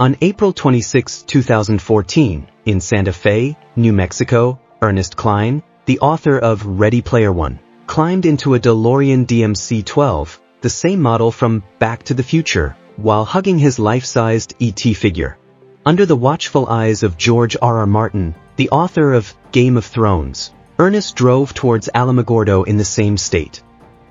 On April 26, 2014, in Santa Fe, New Mexico, Ernest Cline, the author of Ready Player One, climbed into a DeLorean DMC-12, the same model from Back to the Future, while hugging his life-sized E.T. figure. Under the watchful eyes of George R.R. Martin, the author of Game of Thrones, Ernest drove towards Alamogordo in the same state.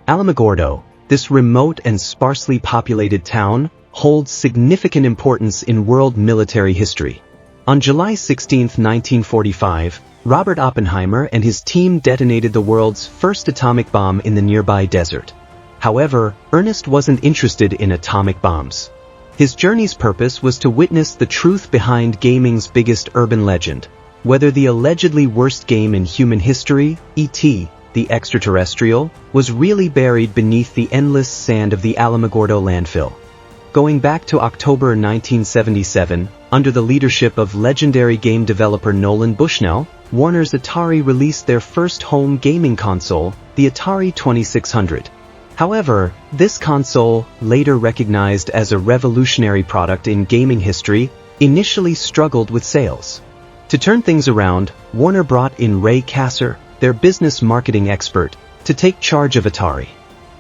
Alamogordo, this remote and sparsely populated town, holds significant importance in world military history. On July 16, 1945, Robert Oppenheimer and his team detonated the world's first atomic bomb in the nearby desert. However, Ernest wasn't interested in atomic bombs. His journey's purpose was to witness the truth behind gaming's biggest urban legend, whether the allegedly worst game in human history, E.T., the extraterrestrial, was really buried beneath the endless sand of the Alamogordo landfill. Going back to October 1977, under the leadership of legendary game developer Nolan Bushnell, Warner's Atari released their first home gaming console, the Atari 2600. However, this console, later recognized as a revolutionary product in gaming history, initially struggled with sales. To turn things around, Warner brought in Ray Kasser, their business marketing expert, to take charge of Atari.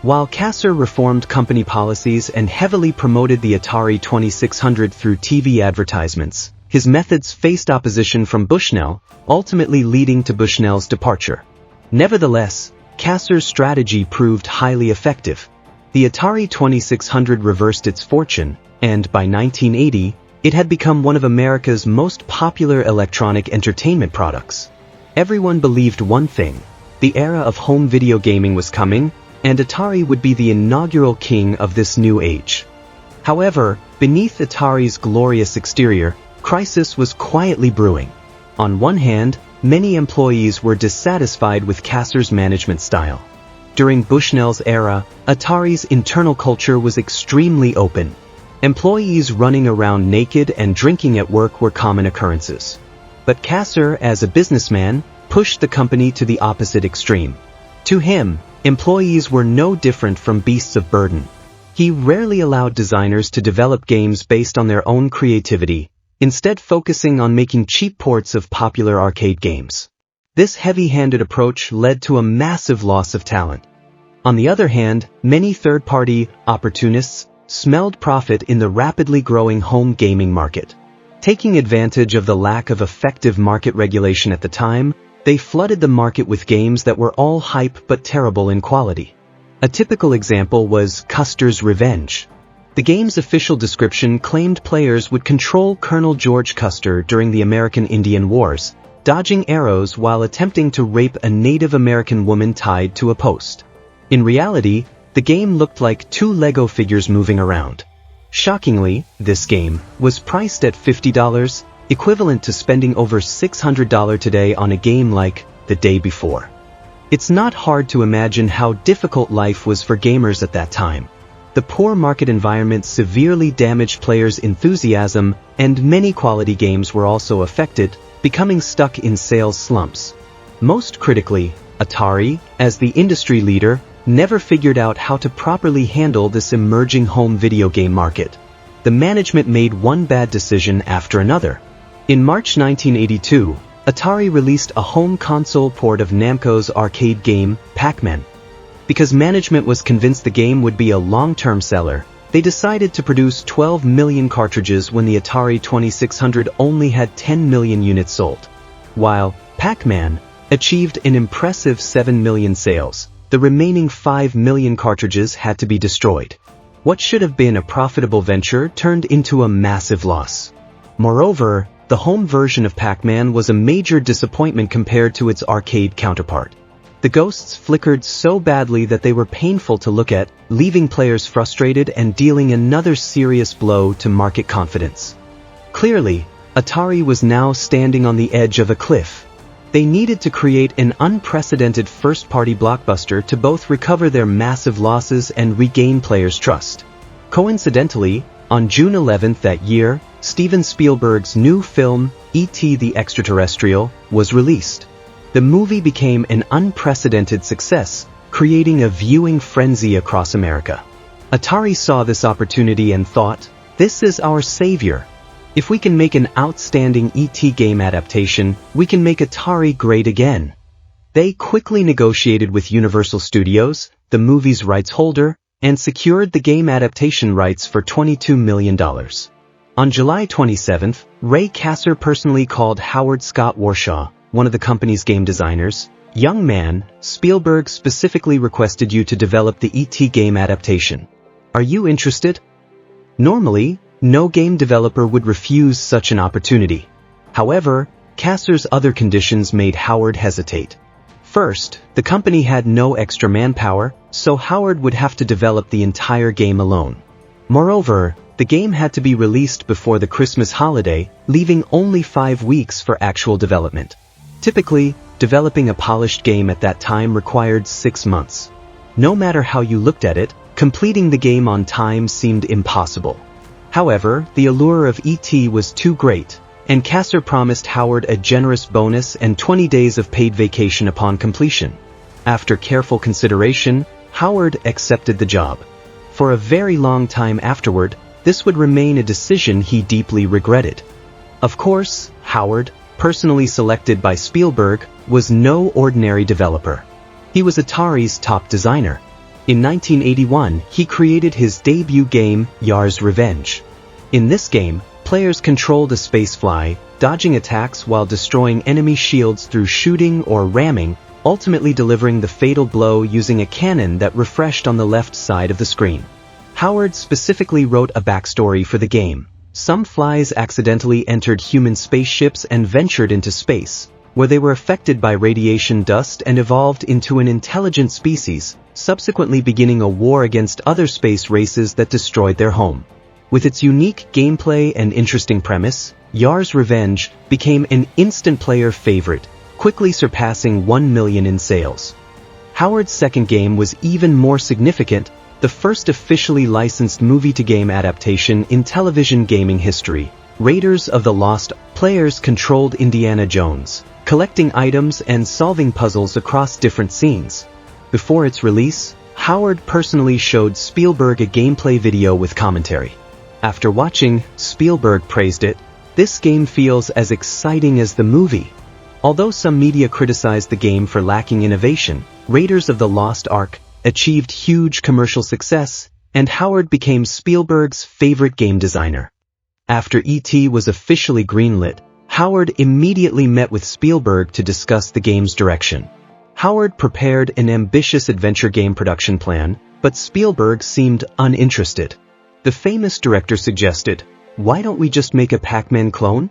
While Kasser reformed company policies and heavily promoted the Atari 2600 through TV advertisements, his methods faced opposition from Bushnell, ultimately leading to Bushnell's departure. Nevertheless, Kasser's strategy proved highly effective. The Atari 2600 reversed its fortune, and by 1980, it had become one of America's most popular electronic entertainment products. Everyone believed one thing: the era of home video gaming was coming, and Atari would be the inaugural king of this new age. However, beneath Atari's glorious exterior, crisis was quietly brewing. On one hand, many employees were dissatisfied with Kasser's management style. During Bushnell's era, Atari's internal culture was extremely open. Employees running around naked and drinking at work were common occurrences. But Kasser, as a businessman, pushed the company to the opposite extreme. To him, employees were no different from beasts of burden. He rarely allowed designers to develop games based on their own creativity, instead focusing on making cheap ports of popular arcade games. This heavy-handed approach led to a massive loss of talent. On the other hand, many third-party opportunists smelled profit in the rapidly growing home gaming market. Taking advantage of the lack of effective market regulation at the time, they flooded the market with games that were all hype but terrible in quality. A typical example was Custer's Revenge. The game's official description claimed players would control Colonel George Custer during the American Indian Wars, dodging arrows while attempting to rape a Native American woman tied to a post. In reality, the game looked like two Lego figures moving around. Shockingly, this game was priced at $50, equivalent to spending over $600 today on a game like The Day Before. It's not hard to imagine how difficult life was for gamers at that time. The poor market environment severely damaged players' enthusiasm, and many quality games were also affected, becoming stuck in sales slumps. Most critically, Atari, as the industry leader, never figured out how to properly handle this emerging home video game market. The management made one bad decision after another. In March 1982, Atari released a home console port of Namco's arcade game, Pac-Man. Because management was convinced the game would be a long-term seller, they decided to produce 12 million cartridges when the Atari 2600 only had 10 million units sold. While Pac-Man achieved an impressive 7 million sales, the remaining 5 million cartridges had to be destroyed. What should have been a profitable venture turned into a massive loss. Moreover, the home version of Pac-Man was a major disappointment compared to its arcade counterpart. The ghosts flickered so badly that they were painful to look at, leaving players frustrated and dealing another serious blow to market confidence. Clearly, Atari was now standing on the edge of a cliff. They needed to create an unprecedented first-party blockbuster to both recover their massive losses and regain players' trust. Coincidentally, on June 11 that year, Steven Spielberg's new film, E.T. the Extraterrestrial, was released. The movie became an unprecedented success, creating a viewing frenzy across America. Atari saw this opportunity and thought, "This is our savior." If we can make an outstanding E.T. game adaptation, we can make Atari great again. They quickly negotiated with Universal Studios, the movie's rights holder, and secured the game adaptation rights for $22 million. On July 27, Ray Kassar personally called Howard Scott Warshaw, one of the company's game designers. "Young man, Spielberg specifically requested you to develop the E.T. game adaptation. Are you interested?" Normally, no game developer would refuse such an opportunity. However, Kassar's other conditions made Howard hesitate. First, the company had no extra manpower, so Howard would have to develop the entire game alone. Moreover, the game had to be released before the Christmas holiday, leaving only 5 weeks for actual development. Typically, developing a polished game at that time required 6 months. No matter how you looked at it, completing the game on time seemed impossible. However, the allure of E.T. was too great, and Kassar promised Howard a generous bonus and 20 days of paid vacation upon completion. After careful consideration, Howard accepted the job. For a very long time afterward, this would remain a decision he deeply regretted. Of course, Howard, personally selected by Spielberg, was no ordinary developer. He was Atari's top designer. In 1981, he created his debut game, Yar's Revenge. In this game, players controlled a spacefly, dodging attacks while destroying enemy shields through shooting or ramming, ultimately delivering the fatal blow using a cannon that refreshed on the left side of the screen. Howard specifically wrote a backstory for the game. Some flies accidentally entered human spaceships and ventured into space, where they were affected by radiation dust and evolved into an intelligent species, subsequently beginning a war against other space races that destroyed their home. With its unique gameplay and interesting premise, Yar's Revenge became an instant player favorite, quickly surpassing 1 million in sales. Howard's second game was even more significant, the first officially licensed movie-to-game adaptation in television gaming history. Raiders of the Lost. Players controlled Indiana Jones, collecting items and solving puzzles across different scenes. Before its release, Howard personally showed Spielberg a gameplay video with commentary. After watching, Spielberg praised it. "This game feels as exciting as the movie." Although some media criticized the game for lacking innovation, Raiders of the Lost Ark achieved huge commercial success, and Howard became Spielberg's favorite game designer. After E.T. was officially greenlit, Howard immediately met with Spielberg to discuss the game's direction. Howard prepared an ambitious adventure game production plan, but Spielberg seemed uninterested. The famous director suggested, "Why don't we just make a Pac-Man clone?"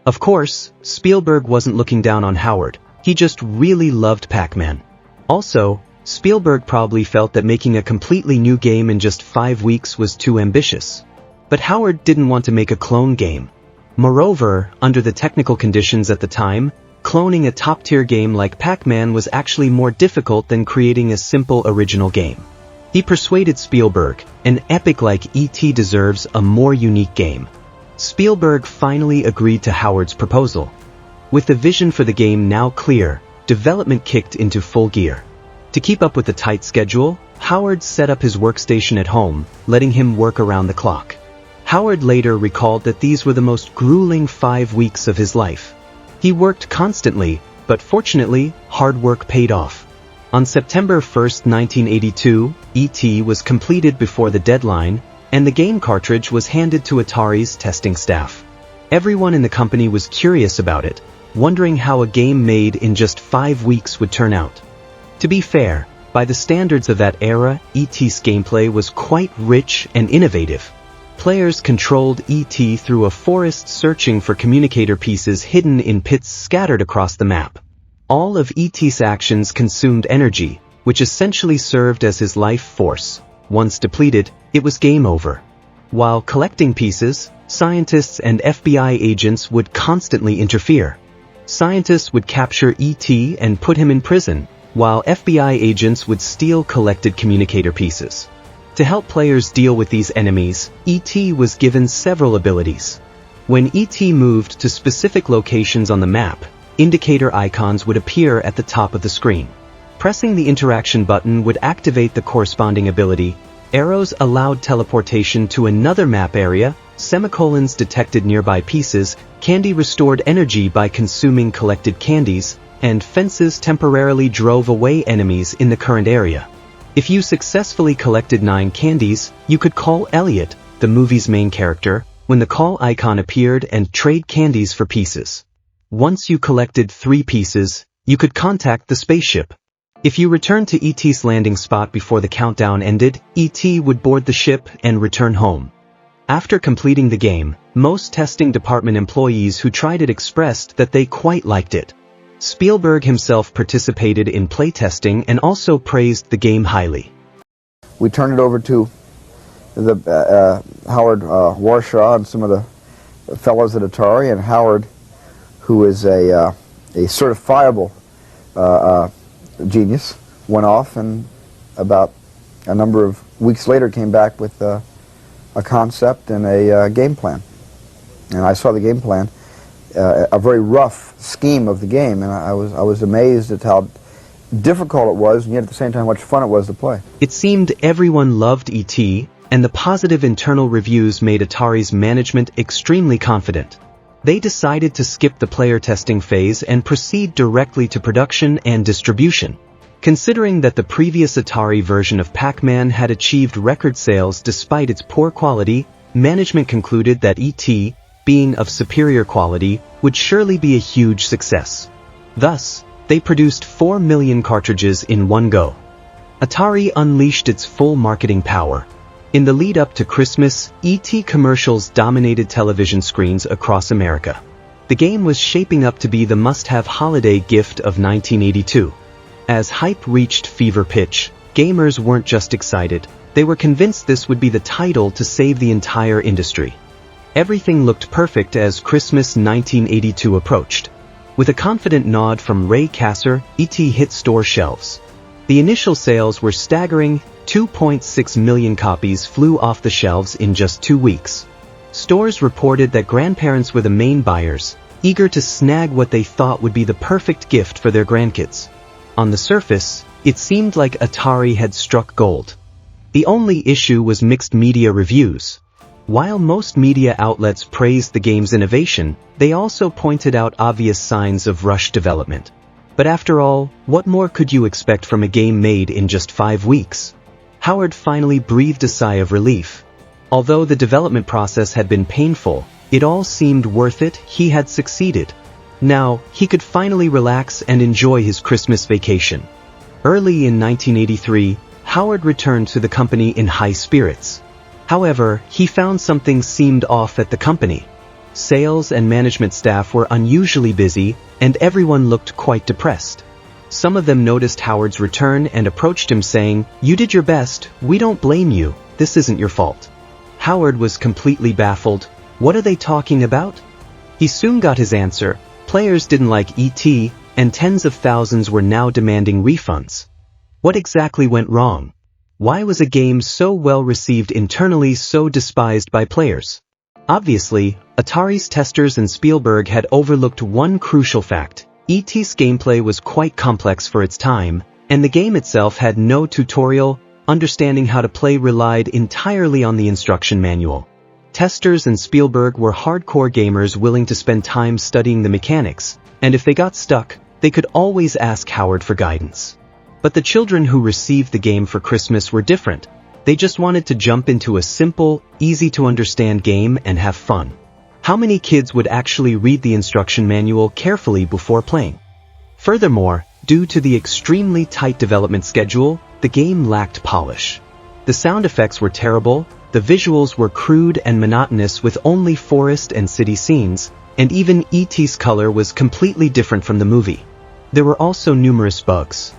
Of course, Spielberg wasn't looking down on Howard, he just really loved Pac-Man. Also, Spielberg probably felt that making a completely new game in just 5 weeks was too ambitious. But Howard didn't want to make a clone game. Moreover, under the technical conditions at the time, cloning a top-tier game like Pac-Man was actually more difficult than creating a simple original game. He persuaded Spielberg, an epic like E.T. deserves a more unique game. Spielberg finally agreed to Howard's proposal. With the vision for the game now clear, development kicked into full gear. To keep up with the tight schedule, Howard set up his workstation at home, letting him work around the clock. Howard later recalled that these were the most grueling 5 weeks of his life. He worked constantly, but fortunately, hard work paid off. On September 1, 1982, E.T. was completed before the deadline, and the game cartridge was handed to Atari's testing staff. Everyone in the company was curious about it, wondering how a game made in just 5 weeks would turn out. To be fair, by the standards of that era, E.T.'s gameplay was quite rich and innovative. Players controlled E.T. through a forest searching for communicator pieces hidden in pits scattered across the map. All of E.T.'s actions consumed energy, which essentially served as his life force. Once depleted, it was game over. While collecting pieces, scientists and FBI agents would constantly interfere. Scientists would capture E.T. and put him in prison, while FBI agents would steal collected communicator pieces. To help players deal with these enemies, E.T. was given several abilities. When E.T. moved to specific locations on the map, indicator icons would appear at the top of the screen. Pressing the interaction button would activate the corresponding ability, Arrows allowed teleportation to another map area, semicolons detected nearby pieces, candy restored energy by consuming collected candies, and fences temporarily drove away enemies in the current area. If you successfully collected 9 candies, you could call Elliot, the movie's main character, when the call icon appeared and trade candies for pieces. Once you collected 3 pieces, you could contact the spaceship. If you returned to E.T.'s landing spot before the countdown ended, E.T. would board the ship and return home. After completing the game, most testing department employees who tried it expressed that they quite liked it. Spielberg himself participated in playtesting and also praised the game highly. We turned it over to the Howard Warshaw and some of the fellows at Atari, and Howard, who is a certifiable genius, went off and about a number of weeks later came back with a concept and a game plan. And I saw the game plan, a very rough scheme of the game, and I was amazed at how difficult it was, and yet at the same time how much fun it was to play. It seemed everyone loved E.T., and the positive internal reviews made Atari's management extremely confident. They decided to skip the player testing phase and proceed directly to production and distribution. Considering that the previous Atari version of Pac-Man had achieved record sales despite its poor quality, management concluded that E.T., being of superior quality, would surely be a huge success. Thus, they produced 4 million cartridges in one go. Atari unleashed its full marketing power. In the lead-up to Christmas, E.T. commercials dominated television screens across America. The game was shaping up to be the must-have holiday gift of 1982. As hype reached fever pitch, gamers weren't just excited, they were convinced this would be the title to save the entire industry. Everything looked perfect as Christmas 1982 approached. With a confident nod from Ray Kasser, E.T. hit store shelves. The initial sales were staggering. 2.6 million copies flew off the shelves in just 2 weeks. Stores reported that grandparents were the main buyers, eager to snag what they thought would be the perfect gift for their grandkids. On the surface, it seemed like Atari had struck gold. The only issue was mixed media reviews. While most media outlets praised the game's innovation, they also pointed out obvious signs of rushed development. But after all, what more could you expect from a game made in just 5 weeks? Howard finally breathed a sigh of relief. Although the development process had been painful, it all seemed worth it. He had succeeded. Now, he could finally relax and enjoy his Christmas vacation. Early in 1983, Howard returned to the company in high spirits. However, he found something seemed off at the company. Sales and management staff were unusually busy, and everyone looked quite depressed. Some of them noticed Howard's return and approached him saying, "You did your best, we don't blame you, this isn't your fault." Howard was completely baffled. What are they talking about? He soon got his answer. Players didn't like E.T., and tens of thousands were now demanding refunds. What exactly went wrong? Why was a game so well received internally so despised by players? Obviously, Atari's testers and Spielberg had overlooked one crucial fact. E.T.'s gameplay was quite complex for its time, and the game itself had no tutorial. Understanding how to play relied entirely on the instruction manual. Testers and Spielberg were hardcore gamers willing to spend time studying the mechanics, and if they got stuck, they could always ask Howard for guidance. But the children who received the game for Christmas were different. They just wanted to jump into a simple, easy-to-understand game and have fun. How many kids would actually read the instruction manual carefully before playing? Furthermore, due to the extremely tight development schedule, the game lacked polish. The sound effects were terrible, the visuals were crude and monotonous with only forest and city scenes, and even E.T.'s color was completely different from the movie. There were also numerous bugs.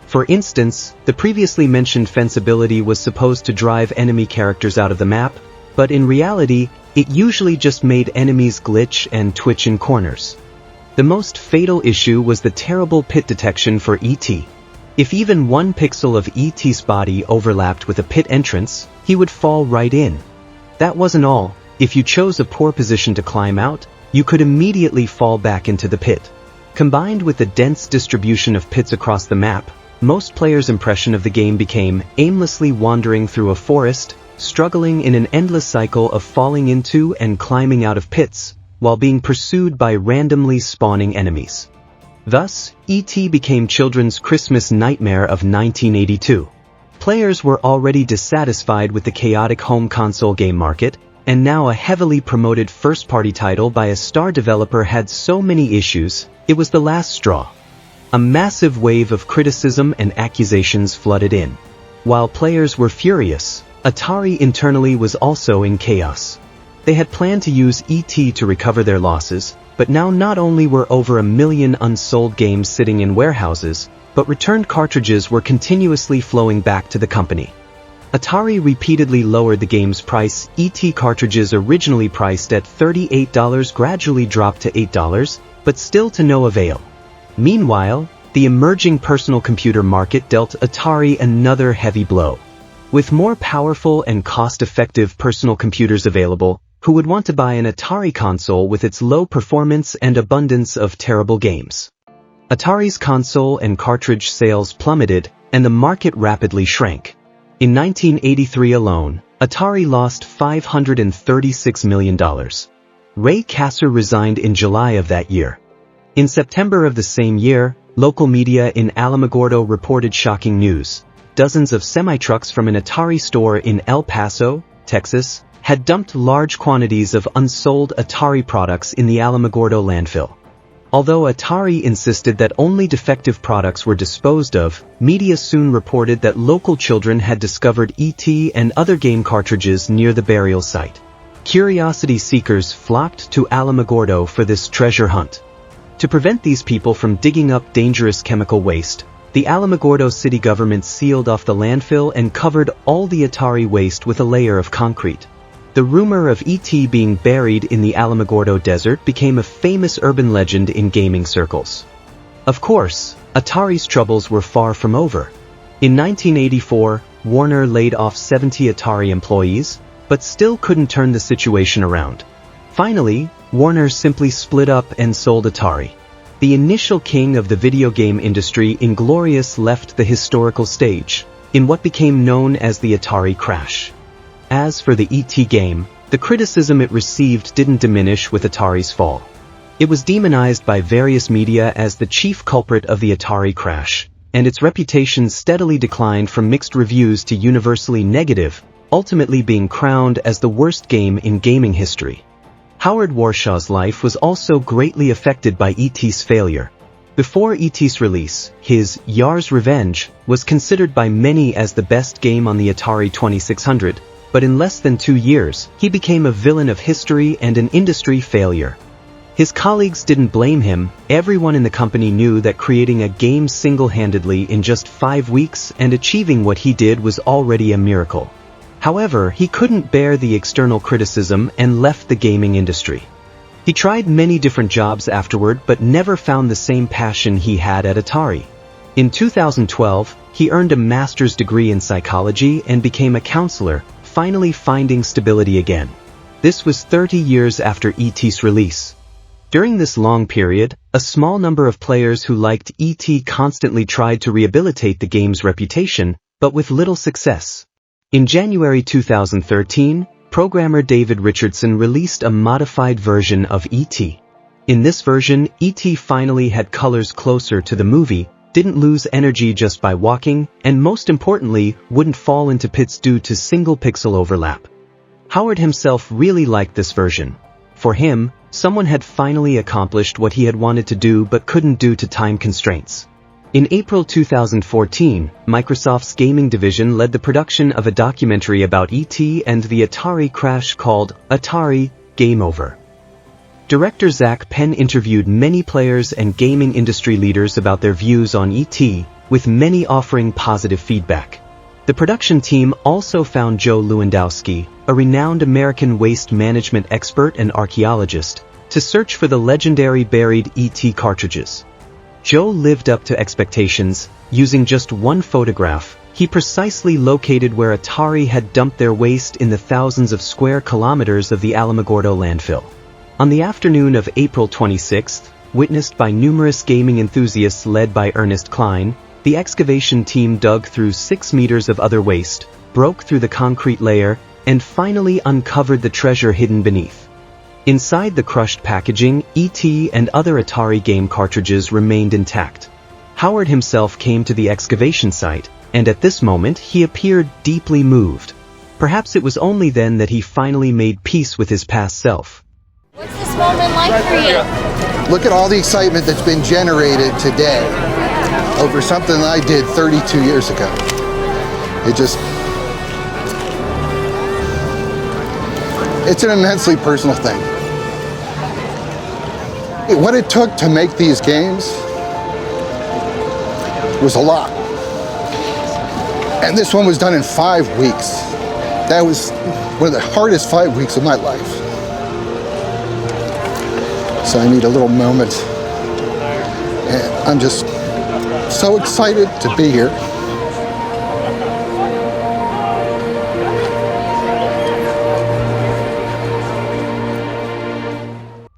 For instance, the previously mentioned fence ability was supposed to drive enemy characters out of the map, but in reality, it usually just made enemies glitch and twitch in corners. The most fatal issue was the terrible pit detection for E.T. If even 1 pixel of E.T.'s body overlapped with a pit entrance, he would fall right in. That wasn't all. If you chose a poor position to climb out, you could immediately fall back into the pit. Combined with the dense distribution of pits across the map, Most players' impression of the game became aimlessly wandering through a forest, struggling in an endless cycle of falling into and climbing out of pits, while being pursued by randomly spawning enemies. Thus, E.T. became children's Christmas nightmare of 1982. Players were already dissatisfied with the chaotic home console game market, and now a heavily promoted first-party title by a star developer had so many issues, it was the last straw. A massive wave of criticism and accusations flooded in. While players were furious, Atari internally was also in chaos. They had planned to use E.T. to recover their losses, but now not only were over 1 million unsold games sitting in warehouses, but returned cartridges were continuously flowing back to the company. Atari repeatedly lowered the game's price. E.T. cartridges originally priced at $38 gradually dropped to $8, but still to no avail. Meanwhile, the emerging personal computer market dealt Atari another heavy blow. With more powerful and cost-effective personal computers available, who would want to buy an Atari console with its low performance and abundance of terrible games? Atari's console and cartridge sales plummeted, and the market rapidly shrank. In 1983 alone, Atari lost $536 million. Ray Kasser resigned in July of that year. In September of the same year, local media in Alamogordo reported shocking news. Dozens of semi-trucks from an Atari store in El Paso, Texas, had dumped large quantities of unsold Atari products in the Alamogordo landfill. Although Atari insisted that only defective products were disposed of, media soon reported that local children had discovered E.T. and other game cartridges near the burial site. Curiosity seekers flocked to Alamogordo for this treasure hunt. To prevent these people from digging up dangerous chemical waste, the Alamogordo city government sealed off the landfill and covered all the Atari waste with a layer of concrete. The rumor of E.T. being buried in the Alamogordo desert became a famous urban legend in gaming circles. Of course, Atari's troubles were far from over. In 1984, Warner laid off 70 Atari employees, but still couldn't turn the situation around. Finally, Warner simply split up and sold Atari. The initial king of the video game industry, Inglorious, left the historical stage, in what became known as the Atari crash. As for the E.T. game, the criticism it received didn't diminish with Atari's fall. It was demonized by various media as the chief culprit of the Atari crash, and its reputation steadily declined from mixed reviews to universally negative, ultimately being crowned as the worst game in gaming history. Howard Warshaw's life was also greatly affected by E.T.'s failure. Before E.T.'s release, his Yar's Revenge was considered by many as the best game on the Atari 2600, but in less than 2 years, he became a villain of history and an industry failure. His colleagues didn't blame him. Everyone in the company knew that creating a game single-handedly in just 5 weeks and achieving what he did was already a miracle. However, he couldn't bear the external criticism and left the gaming industry. He tried many different jobs afterward but never found the same passion he had at Atari. In 2012, he earned a master's degree in psychology and became a counselor, finally finding stability again. This was 30 years after E.T.'s release. During this long period, a small number of players who liked E.T. constantly tried to rehabilitate the game's reputation, but with little success. In January 2013, programmer David Richardson released a modified version of E.T. In this version, E.T. finally had colors closer to the movie, didn't lose energy just by walking, and most importantly, wouldn't fall into pits due to single pixel overlap. Howard himself really liked this version. For him, someone had finally accomplished what he had wanted to do but couldn't due to time constraints. In April 2014, Microsoft's gaming division led the production of a documentary about E.T. and the Atari crash called Atari: Game Over. Director Zach Penn interviewed many players and gaming industry leaders about their views on E.T., with many offering positive feedback. The production team also found Joe Lewandowski, a renowned American waste management expert and archaeologist, to search for the legendary buried E.T. cartridges. Joe lived up to expectations. Using just one photograph, he precisely located where Atari had dumped their waste in the thousands of square kilometers of the Alamogordo landfill. On the afternoon of April 26, witnessed by numerous gaming enthusiasts led by Ernest Cline, The excavation team dug through 6 meters of other waste, broke through the concrete layer, and finally uncovered the treasure hidden beneath. Inside the crushed packaging, E.T. and other Atari game cartridges remained intact. Howard himself came to the excavation site, and at this moment he appeared deeply moved. Perhaps it was only then that he finally made peace with his past self. What's this moment like for you? Look at all the excitement that's been generated today over something that I did 32 years ago. It's an immensely personal thing. What it took to make these games was a lot. And this one was done in 5 weeks. That was one of the hardest 5 weeks of my life. So I need a little moment. And I'm just so excited to be here.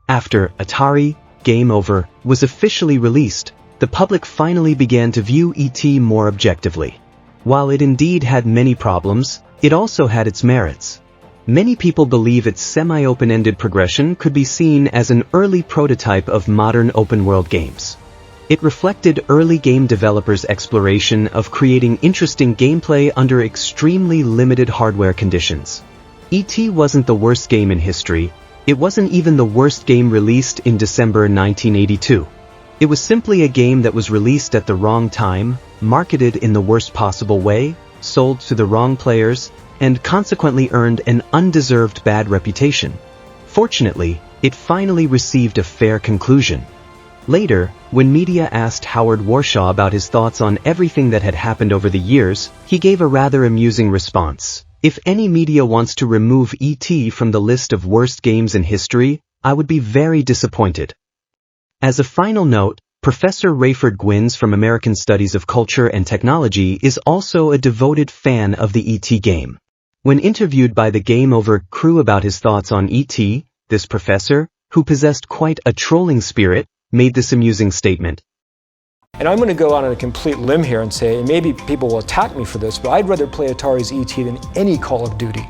After Atari Game Over was officially released, the public finally began to view E.T. more objectively. While it indeed had many problems, it also had its merits. Many people believe its semi-open-ended progression could be seen as an early prototype of modern open-world games. It reflected early game developers' exploration of creating interesting gameplay under extremely limited hardware conditions. E.T. wasn't the worst game in history. It wasn't even the worst game released in December 1982. It was simply a game that was released at the wrong time, marketed in the worst possible way, sold to the wrong players, and consequently earned an undeserved bad reputation. Fortunately, it finally received a fair conclusion. Later, when media asked Howard Warshaw about his thoughts on everything that had happened over the years, he gave a rather amusing response. If any media wants to remove E.T. from the list of worst games in history, I would be very disappointed. As a final note, Professor Rayford Gwynns from American Studies of Culture and Technology is also a devoted fan of the E.T. game. When interviewed by the Game Over crew about his thoughts on E.T., this professor, who possessed quite a trolling spirit, made this amusing statement. And I'm going to go out on a complete limb here and say, and maybe people will attack me for this, but I'd rather play Atari's E.T. than any Call of Duty.